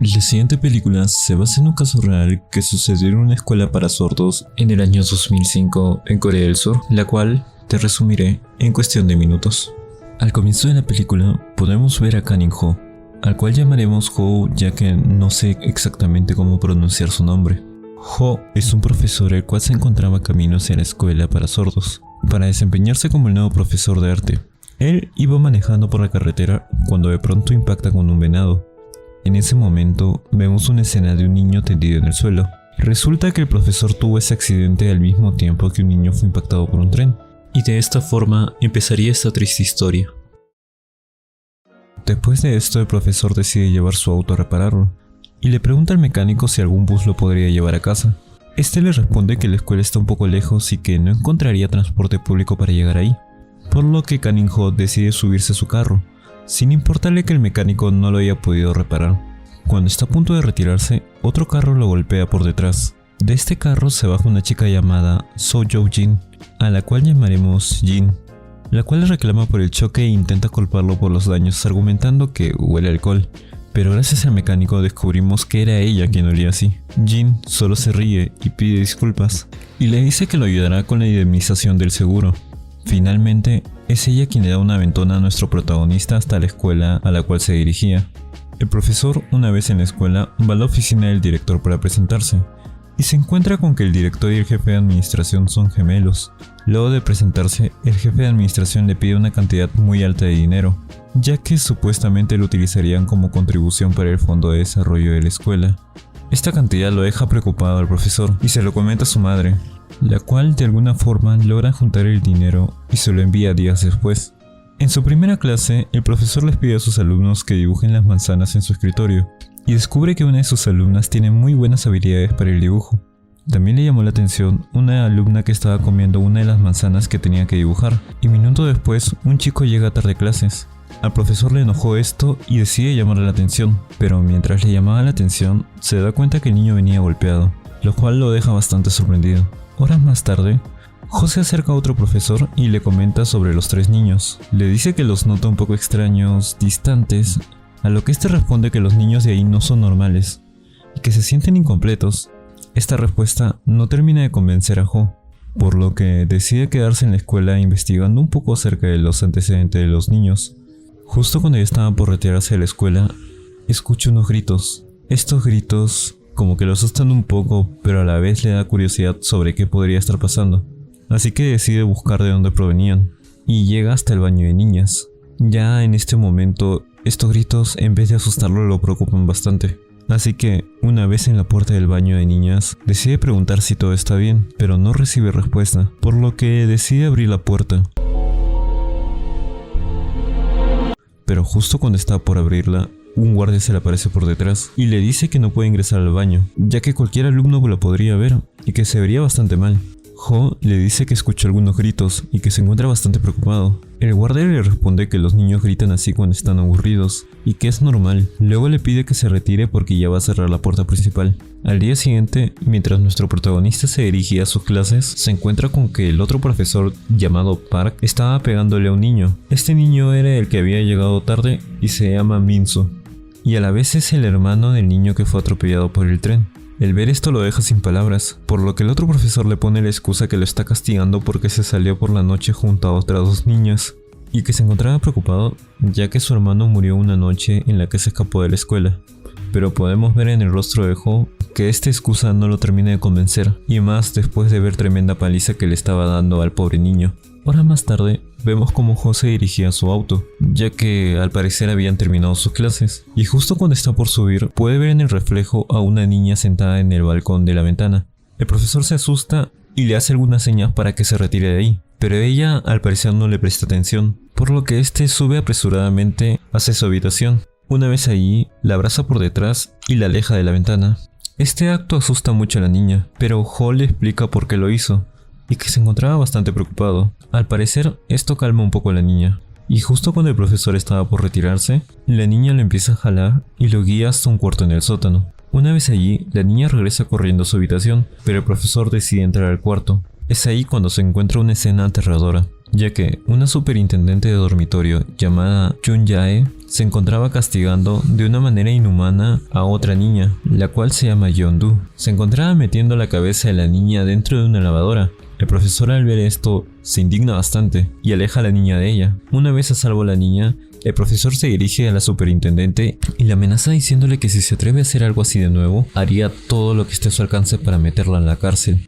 La siguiente película se basa en un caso real que sucedió en una escuela para sordos en el año 2005 en Corea del Sur, la cual te resumiré en cuestión de minutos. Al comienzo de la película podemos ver a Kanin-ho, al cual llamaremos Ho ya que no sé exactamente cómo pronunciar su nombre. Ho es un profesor el cual se encontraba camino hacia la escuela para sordos, para desempeñarse como el nuevo profesor de arte. Él iba manejando por la carretera cuando de pronto impacta con un venado. En ese momento vemos una escena de un niño tendido en el suelo. Resulta que el profesor tuvo ese accidente al mismo tiempo que un niño fue impactado por un tren. Y de esta forma empezaría esta triste historia. Después de esto el profesor decide llevar su auto a repararlo y le pregunta al mecánico si algún bus lo podría llevar a casa. Este le responde que la escuela está un poco lejos y que no encontraría transporte público para llegar ahí, por lo que Kanin-ho decide subirse a su carro, sin importarle que el mecánico no lo haya podido reparar. Cuando está a punto de retirarse, otro carro lo golpea por detrás. De este carro se baja una chica llamada So Joo-jin, a la cual llamaremos Jin, la cual le reclama por el choque e intenta culparlo por los daños argumentando que huele a alcohol. Pero gracias al mecánico descubrimos que era ella quien olía así. Jin solo se ríe y pide disculpas, y le dice que lo ayudará con la indemnización del seguro. Finalmente, es ella quien le da una aventona a nuestro protagonista hasta la escuela a la cual se dirigía. El profesor, una vez en la escuela, va a la oficina del director para presentarse, y se encuentra con que el director y el jefe de administración son gemelos. Luego de presentarse, el jefe de administración le pide una cantidad muy alta de dinero, ya que supuestamente lo utilizarían como contribución para el fondo de desarrollo de la escuela. Esta cantidad lo deja preocupado al profesor y se lo comenta a su madre, la cual de alguna forma logra juntar el dinero y se lo envía días después. En su primera clase, el profesor les pide a sus alumnos que dibujen las manzanas en su escritorio, y descubre que una de sus alumnas tiene muy buenas habilidades para el dibujo. También le llamó la atención una alumna que estaba comiendo una de las manzanas que tenía que dibujar, y minutos después un chico llega tarde a clases. Al profesor le enojó esto y decide llamarle la atención, pero mientras le llamaba la atención se da cuenta que el niño venía golpeado, lo cual lo deja bastante sorprendido. Horas más tarde, Ho se acerca a otro profesor y le comenta sobre los tres niños. Le dice que los nota un poco extraños, distantes, a lo que este responde que los niños de ahí no son normales y que se sienten incompletos. Esta respuesta no termina de convencer a Ho, por lo que decide quedarse en la escuela investigando un poco acerca de los antecedentes de los niños. Justo cuando ya estaba por retirarse de la escuela, escucha unos gritos. Estos gritos como que lo asustan un poco, pero a la vez le da curiosidad sobre qué podría estar pasando. Así que decide buscar de dónde provenían, y llega hasta el baño de niñas. Ya en este momento, estos gritos en vez de asustarlo lo preocupan bastante. Así que, una vez en la puerta del baño de niñas, decide preguntar si todo está bien, pero no recibe respuesta, por lo que decide abrir la puerta. Pero justo cuando está por abrirla, un guardia se le aparece por detrás y le dice que no puede ingresar al baño, ya que cualquier alumno lo podría ver y que se vería bastante mal. Ho le dice que escuchó algunos gritos y que se encuentra bastante preocupado. El guardia le responde que los niños gritan así cuando están aburridos y que es normal. Luego le pide que se retire porque ya va a cerrar la puerta principal. Al día siguiente, mientras nuestro protagonista se dirigía a sus clases, se encuentra con que el otro profesor llamado Park estaba pegándole a un niño. Este niño era el que había llegado tarde y se llama Minsu, y a la vez es el hermano del niño que fue atropellado por el tren. El ver esto lo deja sin palabras, por lo que el otro profesor le pone la excusa que lo está castigando porque se salió por la noche junto a otras dos niñas, y que se encontraba preocupado ya que su hermano murió una noche en la que se escapó de la escuela. Pero podemos ver en el rostro de Ho que esta excusa no lo termina de convencer, y más después de ver tremenda paliza que le estaba dando al pobre niño. Horas más tarde, vemos como Ho se dirigía a su auto, ya que al parecer habían terminado sus clases, y justo cuando está por subir, puede ver en el reflejo a una niña sentada en el balcón de la ventana. El profesor se asusta y le hace algunas señas para que se retire de ahí, pero ella al parecer no le presta atención, por lo que este sube apresuradamente hacia su habitación. Una vez allí, la abraza por detrás y la aleja de la ventana. Este acto asusta mucho a la niña, pero Ho le explica por qué lo hizo, y que se encontraba bastante preocupado. Al parecer, esto calma un poco a la niña, y justo cuando el profesor estaba por retirarse, la niña lo empieza a jalar y lo guía hasta un cuarto en el sótano. Una vez allí, la niña regresa corriendo a su habitación, pero el profesor decide entrar al cuarto. Es ahí cuando se encuentra una escena aterradora. ya que una superintendente de dormitorio llamada Jun Jae se encontraba castigando de una manera inhumana a otra niña, la cual se llama Yeon-du. Se encontraba metiendo la cabeza de la niña dentro de una lavadora. El profesor, al ver esto, se indigna bastante y aleja a la niña de ella. Una vez a salvo la niña, el profesor se dirige a la superintendente y la amenaza diciéndole que si se atreve a hacer algo así de nuevo, haría todo lo que esté a su alcance para meterla en la cárcel.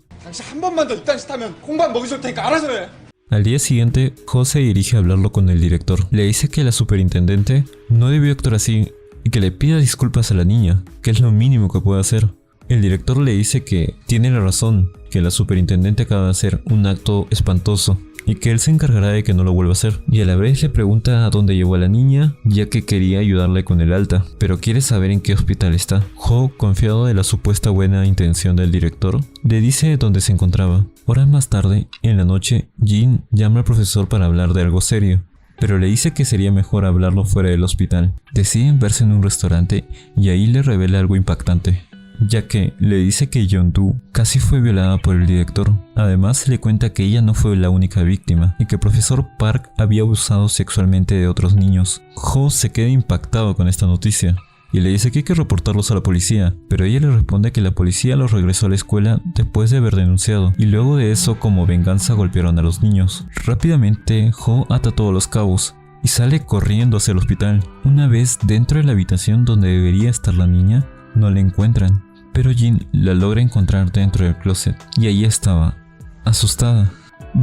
Al día siguiente, Ho se dirige a hablarlo con el director. Le dice que la superintendente no debió actuar así y que le pida disculpas a la niña, que es lo mínimo que puede hacer. El director le dice que tiene la razón, que la superintendente acaba de hacer un acto espantoso y que él se encargará de que no lo vuelva a hacer. Y a la vez le pregunta a dónde llevó a la niña, ya que quería ayudarle con el alta, pero quiere saber en qué hospital está. Ho, confiado de la supuesta buena intención del director, le dice dónde se encontraba. Horas más tarde, en la noche, Jin llama al profesor para hablar de algo serio, pero le dice que sería mejor hablarlo fuera del hospital. Deciden verse en un restaurante y ahí le revela algo impactante, ya que le dice que Yeon-du casi fue violada por el director. Además le cuenta que ella no fue la única víctima y que el profesor Park había abusado sexualmente de otros niños. Ho se queda impactado con esta noticia y le dice que hay que reportarlos a la policía, pero ella le responde que la policía los regresó a la escuela después de haber denunciado, y luego de eso, como venganza, golpearon a los niños. Rápidamente, Ho ata todos los cabos y sale corriendo hacia el hospital. Una vez dentro de la habitación donde debería estar la niña, no la encuentran, pero Jin la logra encontrar dentro del closet y ahí estaba, asustada,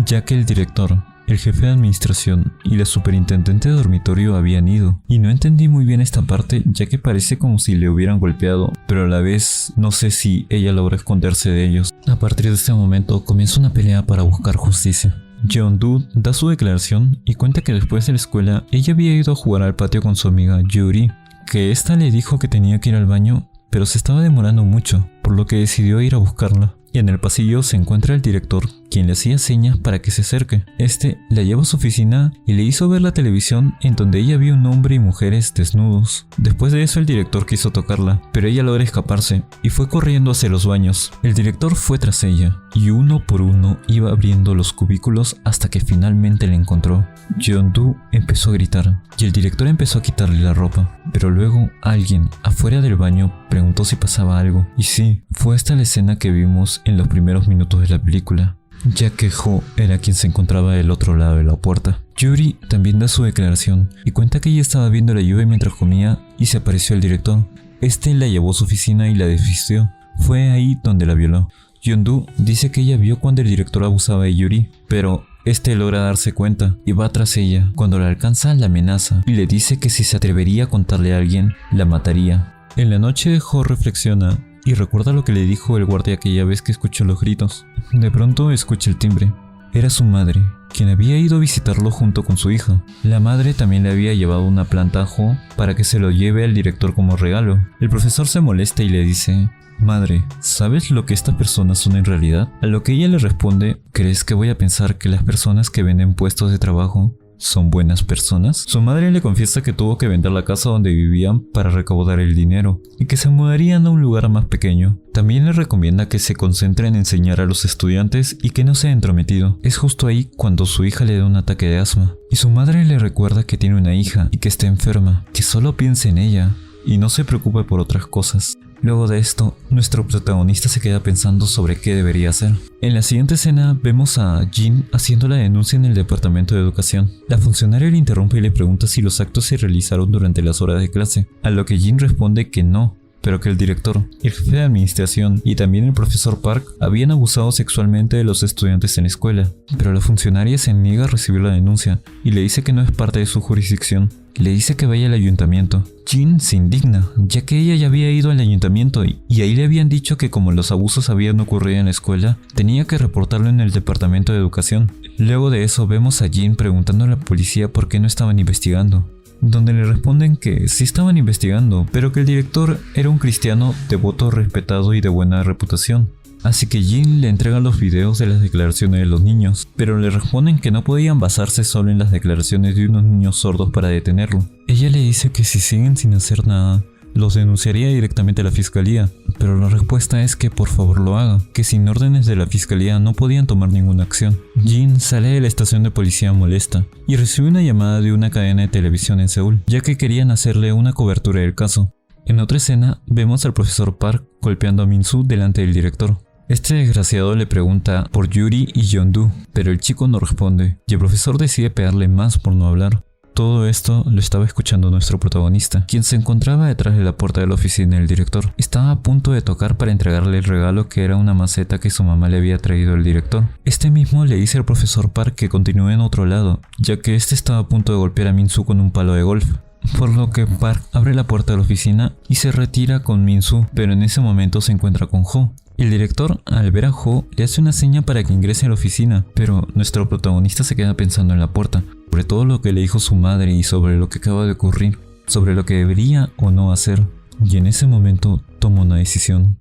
ya que el director, el jefe de administración y la superintendente de dormitorio habían ido. Y no entendí muy bien esta parte, ya que parece como si le hubieran golpeado, pero a la vez no sé si ella logra esconderse de ellos. A partir de este momento comienza una pelea para buscar justicia. Yeon-du da su declaración y cuenta que después de la escuela ella había ido a jugar al patio con su amiga Yuri, que esta le dijo que tenía que ir al baño, pero se estaba demorando mucho, por lo que decidió ir a buscarla. Y en el pasillo se encuentra el director, quien le hacía señas para que se acerque. Este la llevó a su oficina y le hizo ver la televisión en donde ella vio un hombre y mujeres desnudos. Después de eso el director quiso tocarla, pero ella logra escaparse y fue corriendo hacia los baños. El director fue tras ella y uno por uno iba abriendo los cubículos hasta que finalmente la encontró. Yeon-du empezó a gritar y el director empezó a quitarle la ropa, pero luego alguien afuera del baño preguntó si pasaba algo. Y sí, fue esta la escena que vimos en los primeros minutos de la película, ya que Ho era quien se encontraba del otro lado de la puerta. Yuri también da su declaración y cuenta que ella estaba viendo la lluvia mientras comía y se apareció el director. Este la llevó a su oficina y la desvistió. Fue ahí donde la violó. Yeon-du dice que ella vio cuando el director abusaba de Yuri, pero este logra darse cuenta y va tras ella. Cuando la alcanza, la amenaza y le dice que si se atrevería a contarle a alguien, la mataría. En la noche, Ho reflexiona y recuerda lo que le dijo el guardia aquella vez que escuchó los gritos. De pronto escucha el timbre. Era su madre, quien había ido a visitarlo junto con su hija. La madre también le había llevado una planta a Ho para que se lo lleve al director como regalo. El profesor se molesta y le dice: «Madre, ¿sabes lo que estas personas son en realidad?». A lo que ella le responde: «¿Crees que voy a pensar que las personas que venden puestos de trabajo son buenas personas?». Su madre le confiesa que tuvo que vender la casa donde vivían para recaudar el dinero y que se mudarían a un lugar más pequeño. También le recomienda que se concentre en enseñar a los estudiantes y que no sea entrometido. Es justo ahí cuando su hija le da un ataque de asma y su madre le recuerda que tiene una hija y que está enferma, que solo piense en ella y no se preocupe por otras cosas. Luego de esto, nuestro protagonista se queda pensando sobre qué debería hacer. En la siguiente escena vemos a Jin haciendo la denuncia en el departamento de educación. La funcionaria le interrumpe y le pregunta si los actos se realizaron durante las horas de clase, a lo que Jin responde que no, pero que el director, el jefe de administración y también el profesor Park habían abusado sexualmente de los estudiantes en la escuela. Pero la funcionaria se niega a recibir la denuncia y le dice que no es parte de su jurisdicción. Le dice que vaya al ayuntamiento. Jin se indigna, ya que ella ya había ido al ayuntamiento y ahí le habían dicho que como los abusos habían ocurrido en la escuela, tenía que reportarlo en el departamento de educación. Luego de eso vemos a Jin preguntando a la policía por qué no estaban investigando, donde le responden que sí estaban investigando, pero que el director era un cristiano devoto, respetado y de buena reputación. Así que Jin le entrega los videos de las declaraciones de los niños, pero le responden que no podían basarse solo en las declaraciones de unos niños sordos para detenerlo. Ella le dice que si siguen sin hacer nada, los denunciaría directamente a la fiscalía, pero la respuesta es que por favor lo haga, que sin órdenes de la fiscalía no podían tomar ninguna acción. Jin sale de la estación de policía molesta y recibe una llamada de una cadena de televisión en Seúl, ya que querían hacerle una cobertura del caso. En otra escena vemos al profesor Park golpeando a Min-soo delante del director. Este desgraciado le pregunta por Yuri y Yeon-do, pero el chico no responde y el profesor decide pegarle más por no hablar. Todo esto lo estaba escuchando nuestro protagonista, quien se encontraba detrás de la puerta de la oficina del director. Estaba a punto de tocar para entregarle el regalo, que era una maceta que su mamá le había traído al director. Este mismo le dice al profesor Park que continúe en otro lado, ya que este estaba a punto de golpear a Min-soo con un palo de golf. Por lo que Park abre la puerta de la oficina y se retira con Min-soo, pero en ese momento se encuentra con Jo. El director, al ver a Jo, le hace una seña para que ingrese a la oficina, pero nuestro protagonista se queda pensando en la puerta, sobre todo lo que le dijo su madre y sobre lo que acaba de ocurrir, sobre lo que debería o no hacer, y en ese momento toma una decisión.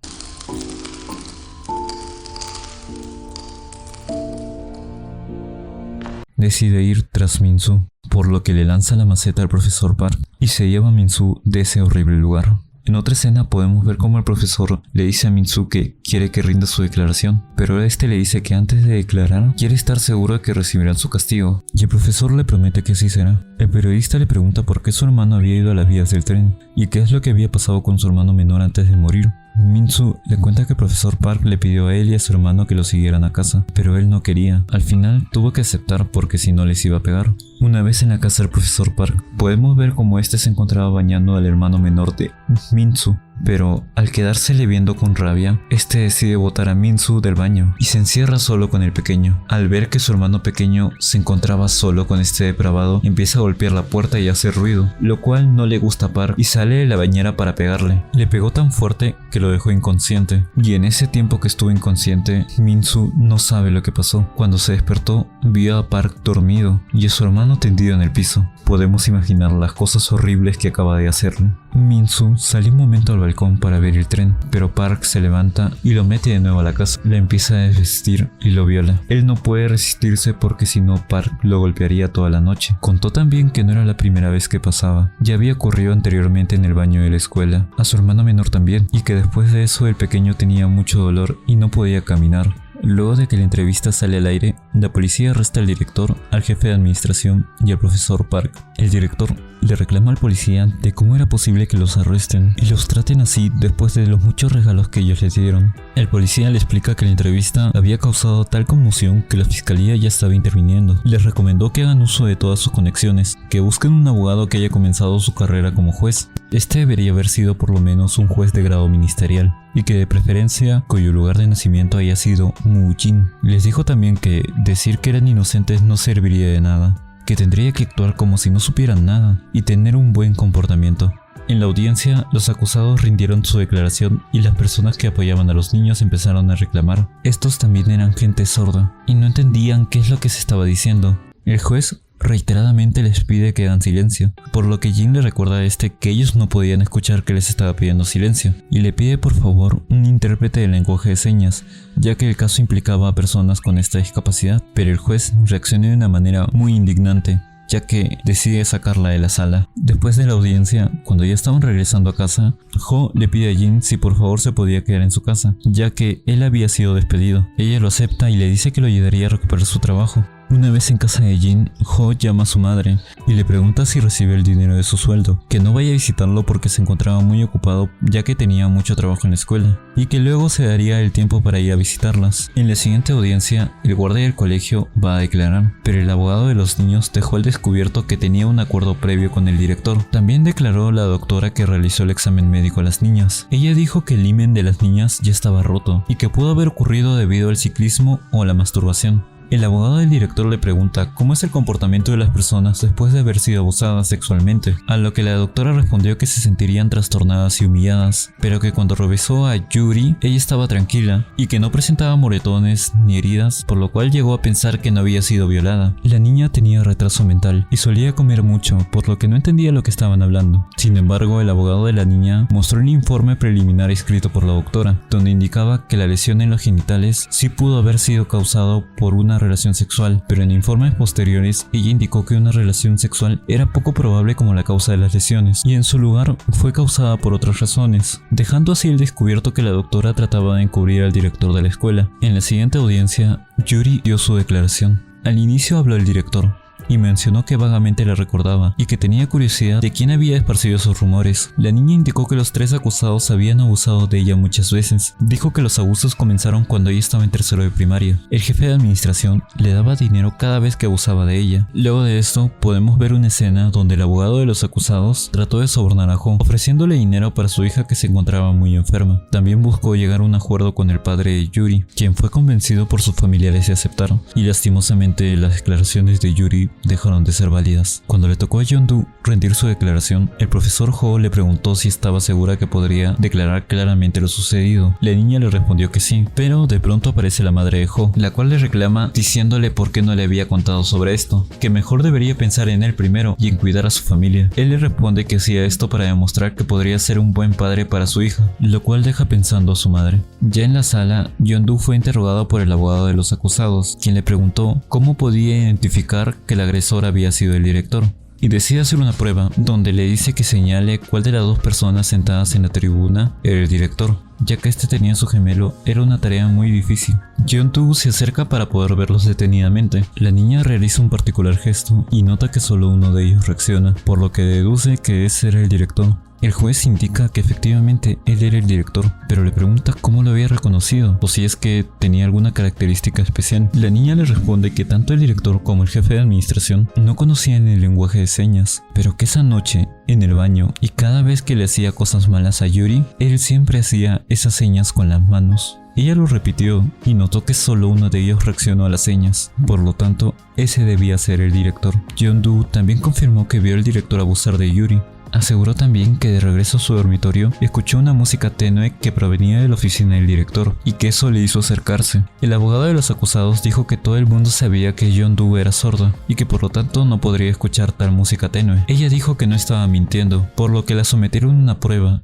Decide ir tras Min-soo, por lo que le lanza la maceta al profesor Park y se lleva a Min-soo de ese horrible lugar. En otra escena podemos ver cómo el profesor le dice a Min-soo que quiere que rinda su declaración, pero este le dice que antes de declarar quiere estar seguro de que recibirán su castigo, y el profesor le promete que así será. El periodista le pregunta por qué su hermano había ido a las vías del tren y qué es lo que había pasado con su hermano menor antes de morir. Min-soo le cuenta que el profesor Park le pidió a él y a su hermano que lo siguieran a casa, pero él no quería. Al final tuvo que aceptar porque si no les iba a pegar. Una vez en la casa del profesor Park, podemos ver cómo este se encontraba bañando al hermano menor de Min-soo, pero al quedársele viendo con rabia, este decide botar a Min-soo del baño y se encierra solo con el pequeño. Al ver que su hermano pequeño se encontraba solo con este depravado, empieza a golpear la puerta y hacer ruido, lo cual no le gusta a Park y sale de la bañera para pegarle. Le pegó tan fuerte que lo dejó inconsciente, y en ese tiempo que estuvo inconsciente, Min-soo no sabe lo que pasó. Cuando se despertó, vio a Park dormido y a su hermano tendido en el piso. Podemos imaginar las cosas horribles que acaba de hacerle. Min-soo salió un momento al balcón para ver el tren, pero Park se levanta y lo mete de nuevo a la casa. Le empieza a desvestir y lo viola. Él no puede resistirse porque si no Park lo golpearía toda la noche. Contó también que no era la primera vez que pasaba. Ya había ocurrido anteriormente en el baño de la escuela, a su hermano menor también, y que después de eso el pequeño tenía mucho dolor y no podía caminar. Luego de que la entrevista sale al aire, la policía arresta al director, al jefe de administración y al profesor Park. El director le reclama al policía de cómo era posible que los arresten y los traten así después de los muchos regalos que ellos les dieron. El policía le explica que la entrevista había causado tal conmoción que la fiscalía ya estaba interviniendo. Les recomendó que hagan uso de todas sus conexiones, que busquen un abogado que haya comenzado su carrera como juez. Este debería haber sido por lo menos un juez de grado ministerial, y que de preferencia cuyo lugar de nacimiento haya sido Mujin. Les dijo también que decir que eran inocentes no serviría de nada, que tendría que actuar como si no supieran nada y tener un buen comportamiento. En la audiencia, los acusados rindieron su declaración y las personas que apoyaban a los niños empezaron a reclamar. Estos también eran gente sorda y no entendían qué es lo que se estaba diciendo. El juez reiteradamente les pide que hagan silencio, por lo que Jin le recuerda a este que ellos no podían escuchar que les estaba pidiendo silencio, y le pide por favor un intérprete de lenguaje de señas, ya que el caso implicaba a personas con esta discapacidad, pero el juez reaccionó de una manera muy indignante, ya que decide sacarla de la sala. Después de la audiencia, cuando ya estaban regresando a casa, Jo le pide a Jin si por favor se podía quedar en su casa, ya que él había sido despedido. Ella lo acepta y le dice que lo ayudaría a recuperar su trabajo. Una vez en casa de Jin, Jo llama a su madre y le pregunta si recibe el dinero de su sueldo, que no vaya a visitarlo porque se encontraba muy ocupado ya que tenía mucho trabajo en la escuela, y que luego se daría el tiempo para ir a visitarlas. En la siguiente audiencia, el guardia del colegio va a declarar, pero el abogado de los niños dejó al descubierto que tenía un acuerdo previo con el director. También declaró la doctora que realizó el examen médico a las niñas. Ella dijo que el himen de las niñas ya estaba roto y que pudo haber ocurrido debido al ciclismo o la masturbación. El abogado del director le pregunta cómo es el comportamiento de las personas después de haber sido abusadas sexualmente, a lo que la doctora respondió que se sentirían trastornadas y humilladas, pero que cuando revisó a Yuri, ella estaba tranquila y que no presentaba moretones ni heridas, por lo cual llegó a pensar que no había sido violada. La niña tenía retraso mental y solía comer mucho, por lo que no entendía lo que estaban hablando. Sin embargo, el abogado de la niña mostró un informe preliminar escrito por la doctora, donde indicaba que la lesión en los genitales sí pudo haber sido causado por una una relación sexual, pero en informes posteriores ella indicó que una relación sexual era poco probable como la causa de las lesiones, y en su lugar fue causada por otras razones, dejando así el descubierto que la doctora trataba de encubrir al director de la escuela. En la siguiente audiencia, Yuri dio su declaración. Al inicio habló el director y mencionó que vagamente la recordaba y que tenía curiosidad de quién había esparcido esos rumores. La niña indicó que los 3 acusados habían abusado de ella muchas veces. Dijo que los abusos comenzaron cuando ella estaba en tercero de primaria. El jefe de administración le daba dinero cada vez que abusaba de ella. Luego de esto, podemos ver una escena donde el abogado de los acusados trató de sobornar a Jo, ofreciéndole dinero para su hija que se encontraba muy enferma. También buscó llegar a un acuerdo con el padre de Yuri, quien fue convencido por sus familiares de aceptar, y lastimosamente las declaraciones de Yuri dejaron de ser válidas. Cuando le tocó a Yeon-do rendir su declaración, el profesor Jo le preguntó si estaba segura que podría declarar claramente lo sucedido. La niña le respondió que sí, pero de pronto aparece la madre de Jo, la cual le reclama diciéndole por qué no le había contado sobre esto, que mejor debería pensar en él primero y en cuidar a su familia. Él le responde que hacía esto para demostrar que podría ser un buen padre para su hija, lo cual deja pensando a su madre. Ya en la sala, Yeon-do fue interrogado por el abogado de los acusados, quien le preguntó cómo podía identificar que el agresor había sido el director, y decide hacer una prueba donde le dice que señale cuál de las 2 personas sentadas en la tribuna era el director, ya que este tenía su gemelo. Era una tarea muy difícil. Yeon-do se acerca para poder verlos detenidamente. La niña realiza un particular gesto y nota que solo uno de ellos reacciona, por lo que deduce que ese era el director. El juez indica que efectivamente él era el director, pero le pregunta cómo lo había reconocido o si es que tenía alguna característica especial. La niña le responde que tanto el director como el jefe de administración no conocían el lenguaje de señas, pero que esa noche en el baño y cada vez que le hacía cosas malas a Yuri, él siempre hacía esas señas con las manos. Ella lo repitió y notó que solo uno de ellos reaccionó a las señas, por lo tanto ese debía ser el director. Yeon-do también confirmó que vio al director abusar de Yuri. Aseguró también que de regreso a su dormitorio escuchó una música tenue que provenía de la oficina del director y que eso le hizo acercarse. El abogado de los acusados dijo que todo el mundo sabía que Yeon-do era sorda y que por lo tanto no podría escuchar tal música tenue. Ella dijo que no estaba mintiendo, por lo que la sometieron a una prueba.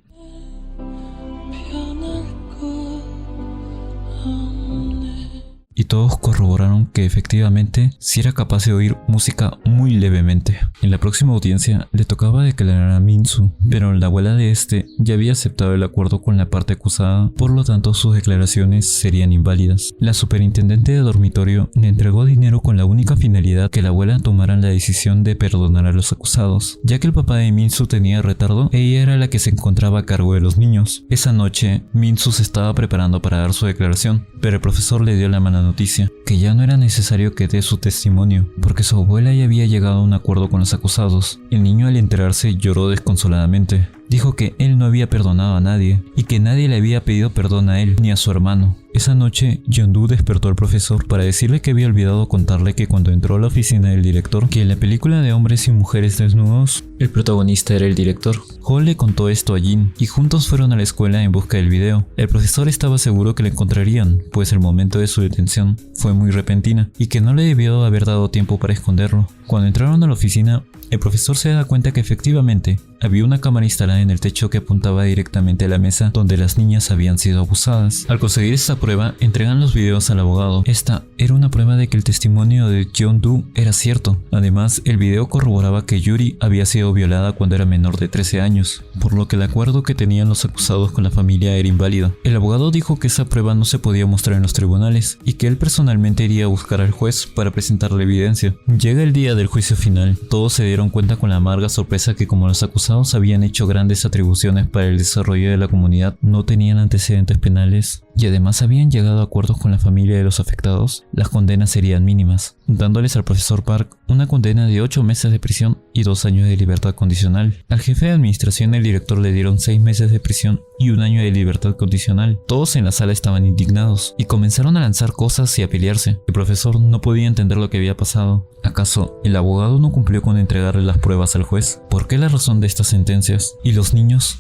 Y todos corroboraron que efectivamente sí era capaz de oír música muy levemente. En la próxima audiencia le tocaba declarar a Min-soo, pero la abuela de este ya había aceptado el acuerdo con la parte acusada, por lo tanto sus declaraciones serían inválidas. La superintendente de dormitorio le entregó dinero con la única finalidad que la abuela tomara la decisión de perdonar a los acusados, ya que el papá de Min-soo tenía retardo, ella era la que se encontraba a cargo de los niños. Esa noche, Min-soo se estaba preparando para dar su declaración, pero el profesor le dio la mala noticia, que ya no era necesario que dé su testimonio, porque su abuela ya había llegado a un acuerdo con los acusados. El niño al enterarse lloró desconsoladamente. Dijo que él no había perdonado a nadie y que nadie le había pedido perdón a él ni a su hermano. Esa noche, Yeon-do despertó al profesor para decirle que había olvidado contarle que cuando entró a la oficina del director, que en la película de hombres y mujeres desnudos, el protagonista era el director. Jo le contó esto a Jin y juntos fueron a la escuela en busca del video. El profesor estaba seguro que lo encontrarían, pues el momento de su detención fue muy repentina y que no le debió haber dado tiempo para esconderlo. Cuando entraron a la oficina, el profesor se da cuenta que efectivamente había una cámara instalada en el techo que apuntaba directamente a la mesa donde las niñas habían sido abusadas. Al conseguir esta prueba, entregan los videos al abogado. Esta era una prueba de que el testimonio de Yeon-do era cierto. Además, el video corroboraba que Yuri había sido violada cuando era menor de 13 años, por lo que el acuerdo que tenían los acusados con la familia era inválido. El abogado dijo que esa prueba no se podía mostrar en los tribunales y que él personalmente iría a buscar al juez para presentar la evidencia. Llega el día del juicio final. Todos se dieron cuenta con la amarga sorpresa que como los acusados habían hecho grandes atribuciones para el desarrollo de la comunidad, no tenían antecedentes penales y además habían llegado a acuerdos con la familia de los afectados, las condenas serían mínimas, dándoles al profesor Park una condena de 8 meses de prisión y 2 años de libertad condicional. Al jefe de administración y al director le dieron 6 meses de prisión y 1 año de libertad condicional. Todos en la sala estaban indignados y comenzaron a lanzar cosas y a pelearse. El profesor no podía entender lo que había pasado. ¿Acaso el abogado no cumplió con entregarle las pruebas al juez? ¿Por qué la razón de estas sentencias? ¿Y los niños?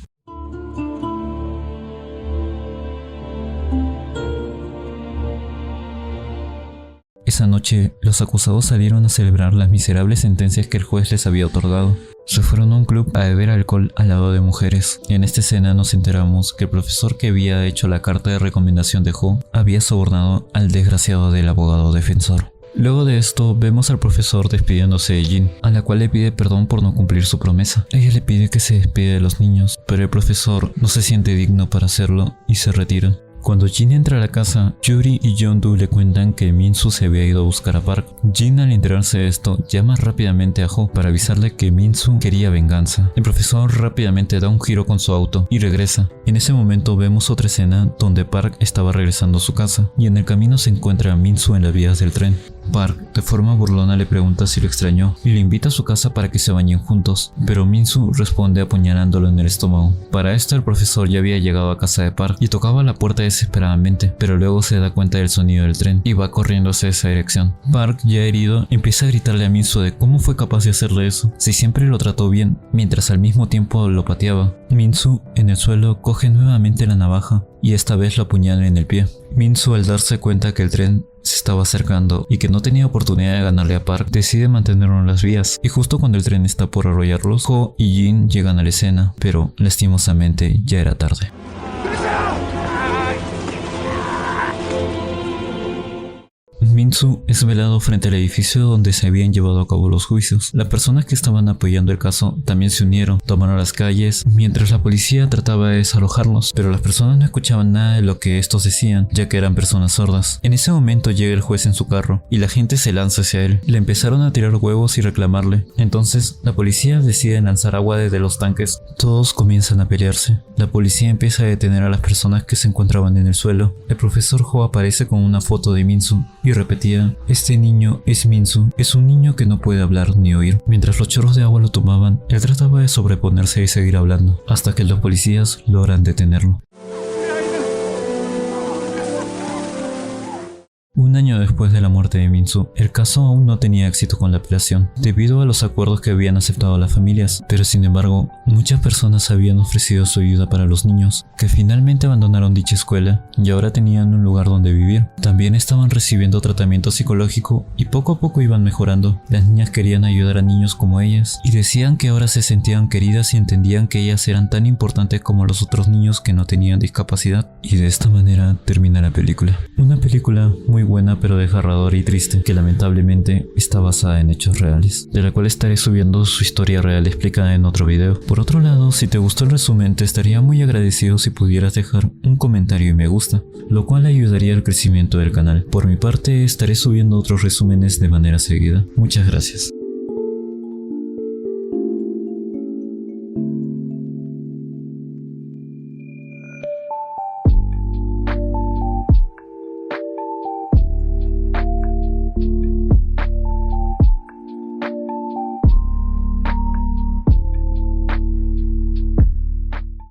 Esa noche, los acusados salieron a celebrar las miserables sentencias que el juez les había otorgado. Se fueron a un club a beber alcohol al lado de mujeres. En esta escena nos enteramos que el profesor que había hecho la carta de recomendación de Jo había sobornado al desgraciado del abogado defensor. Luego de esto vemos al profesor despidiéndose de Jin, a la cual le pide perdón por no cumplir su promesa. Ella le pide que se despide de los niños, pero el profesor no se siente digno para hacerlo y se retira. Cuando Jin entra a la casa, Yuri y Yeondu le cuentan que Min-soo se había ido a buscar a Park. Jin, al enterarse de esto, llama rápidamente a Ho para avisarle que Min-soo quería venganza. El profesor rápidamente da un giro con su auto y regresa. En ese momento vemos otra escena donde Park estaba regresando a su casa y en el camino se encuentra a Min-soo en las vías del tren. Park, de forma burlona, le pregunta si lo extrañó y le invita a su casa para que se bañen juntos, pero Min-soo responde apuñalándolo en el estómago. Para esto el profesor ya había llegado a casa de Park y tocaba la puerta desesperadamente, pero luego se da cuenta del sonido del tren y va corriendo hacia esa dirección. Park, ya herido, empieza a gritarle a Min-soo de cómo fue capaz de hacerle eso, si siempre lo trató bien, mientras al mismo tiempo lo pateaba. Min-soo, en el suelo, coge nuevamente la navaja y esta vez lo apuñala en el pie. Min-soo, al darse cuenta que el tren se estaba acercando y que no tenía oportunidad de ganarle a Park, decide mantenerlo en las vías, y justo cuando el tren está por arrollarlos, Ho y Jin llegan a la escena, pero lastimosamente ya era tarde. Min-soo es velado frente al edificio donde se habían llevado a cabo los juicios. Las personas que estaban apoyando el caso también se unieron, tomaron las calles, mientras la policía trataba de desalojarlos, pero las personas no escuchaban nada de lo que estos decían, ya que eran personas sordas. En ese momento llega el juez en su carro, y la gente se lanza hacia él. Le empezaron a tirar huevos y reclamarle. Entonces, la policía decide lanzar agua desde los tanques. Todos comienzan a pelearse. La policía empieza a detener a las personas que se encontraban en el suelo. El profesor Ho aparece con una foto de Min-soo y repetía: este niño es Min-soo, es un niño que no puede hablar ni oír. Mientras los chorros de agua lo tomaban, él trataba de sobreponerse y seguir hablando, hasta que los policías logran detenerlo. Un año después de la muerte de Min-soo, el caso aún no tenía éxito con la apelación, debido a los acuerdos que habían aceptado las familias, pero sin embargo, muchas personas habían ofrecido su ayuda para los niños, que finalmente abandonaron dicha escuela y ahora tenían un lugar donde vivir. También estaban recibiendo tratamiento psicológico y poco a poco iban mejorando. Las niñas querían ayudar a niños como ellas y decían que ahora se sentían queridas y entendían que ellas eran tan importantes como los otros niños que no tenían discapacidad. Y de esta manera termina la película. Una película muy buena pero desgarradora y triste, que lamentablemente está basada en hechos reales, de la cual estaré subiendo su historia real explicada en otro video. Por otro lado, si te gustó el resumen, te estaría muy agradecido si pudieras dejar un comentario y me gusta, lo cual ayudaría al crecimiento del canal. Por mi parte, estaré subiendo otros resúmenes de manera seguida. Muchas gracias.